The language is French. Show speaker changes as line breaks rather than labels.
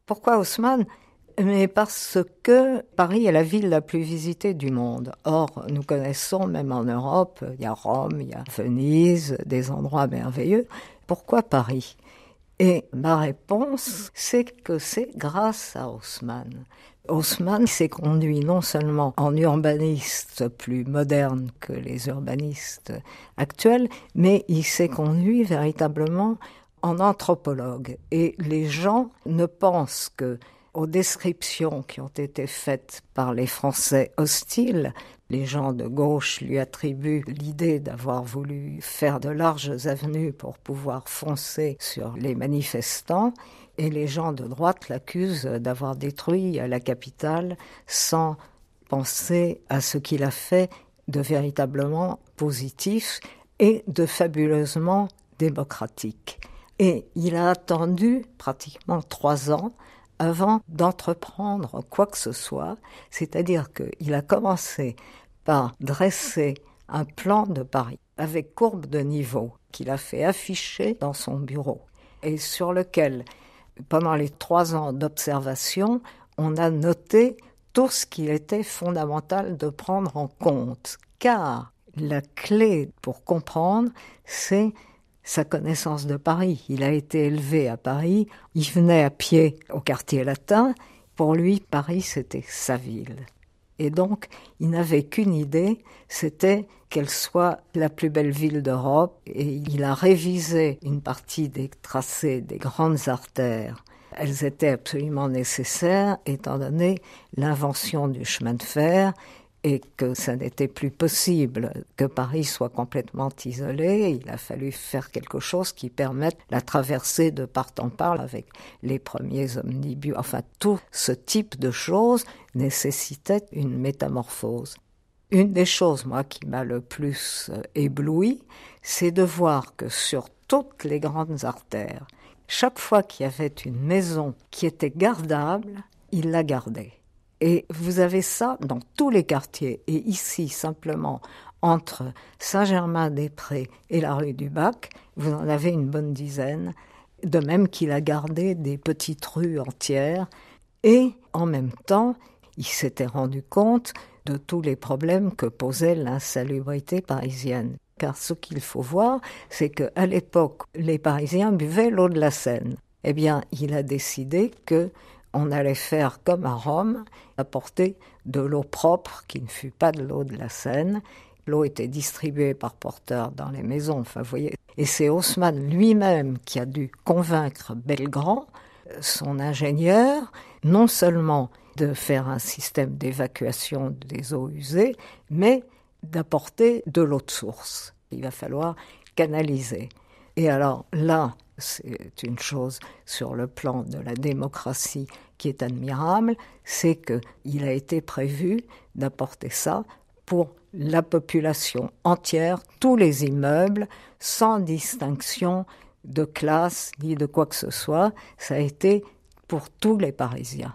Pourquoi Haussmann? Mais parce que Paris est la ville la plus visitée du monde. Or, nous connaissons, même en Europe, il y a Rome, il y a Venise, des endroits merveilleux. Pourquoi Paris? Et ma réponse, c'est que c'est grâce à Haussmann. Haussmann s'est conduit non seulement en urbaniste plus moderne que les urbanistes actuels, mais il s'est conduit véritablement en anthropologue. Et les gens ne pensent que aux descriptions qui ont été faites par les Français hostiles, les gens de gauche lui attribuent l'idée d'avoir voulu faire de larges avenues pour pouvoir foncer sur les manifestants, et les gens de droite l'accusent d'avoir détruit la capitale sans penser à ce qu'il a fait de véritablement positif et de fabuleusement démocratique. Et il a attendu pratiquement 3 ans avant d'entreprendre quoi que ce soit, c'est-à-dire qu'il a commencé par dresser un plan de Paris avec courbe de niveau qu'il a fait afficher dans son bureau et sur lequel, pendant les 3 ans d'observation, on a noté tout ce qu'il était fondamental de prendre en compte, car la clé pour comprendre, c'est sa connaissance de Paris. Il a été élevé à Paris, il venait à pied au quartier latin. Pour lui, Paris, c'était sa ville. Et donc, il n'avait qu'une idée, c'était qu'elle soit la plus belle ville d'Europe. Et il a révisé une partie des tracés des grandes artères. Elles étaient absolument nécessaires, étant donné l'invention du chemin de fer, et que ça n'était plus possible que Paris soit complètement isolé. Il a fallu faire quelque chose qui permette la traversée de part en part avec les premiers omnibus. Enfin, tout ce type de choses nécessitait une métamorphose. Une des choses, moi, qui m'a le plus ébloui, c'est de voir que sur toutes les grandes artères, chaque fois qu'il y avait une maison qui était gardable, il la gardait. Et vous avez ça dans tous les quartiers. Et ici, simplement, entre Saint-Germain-des-Prés et la rue du Bac, vous en avez une bonne dizaine. De même qu'il a gardé des petites rues entières. Et en même temps, il s'était rendu compte de tous les problèmes que posait l'insalubrité parisienne. Car ce qu'il faut voir, c'est qu'à l'époque, les Parisiens buvaient l'eau de la Seine. Eh bien, il a décidé que on allait faire comme à Rome, apporter de l'eau propre qui ne fût pas de l'eau de la Seine. L'eau était distribuée par porteurs dans les maisons, enfin, vous voyez. Et c'est Haussmann lui-même qui a dû convaincre Belgrand, son ingénieur, non seulement de faire un système d'évacuation des eaux usées, mais d'apporter de l'eau de source. Il va falloir canaliser. Et alors là, c'est une chose sur le plan de la démocratie qui est admirable, c'est qu'il a été prévu d'apporter ça pour la population entière, tous les immeubles, sans distinction de classe ni de quoi que ce soit. Ça a été pour tous les Parisiens.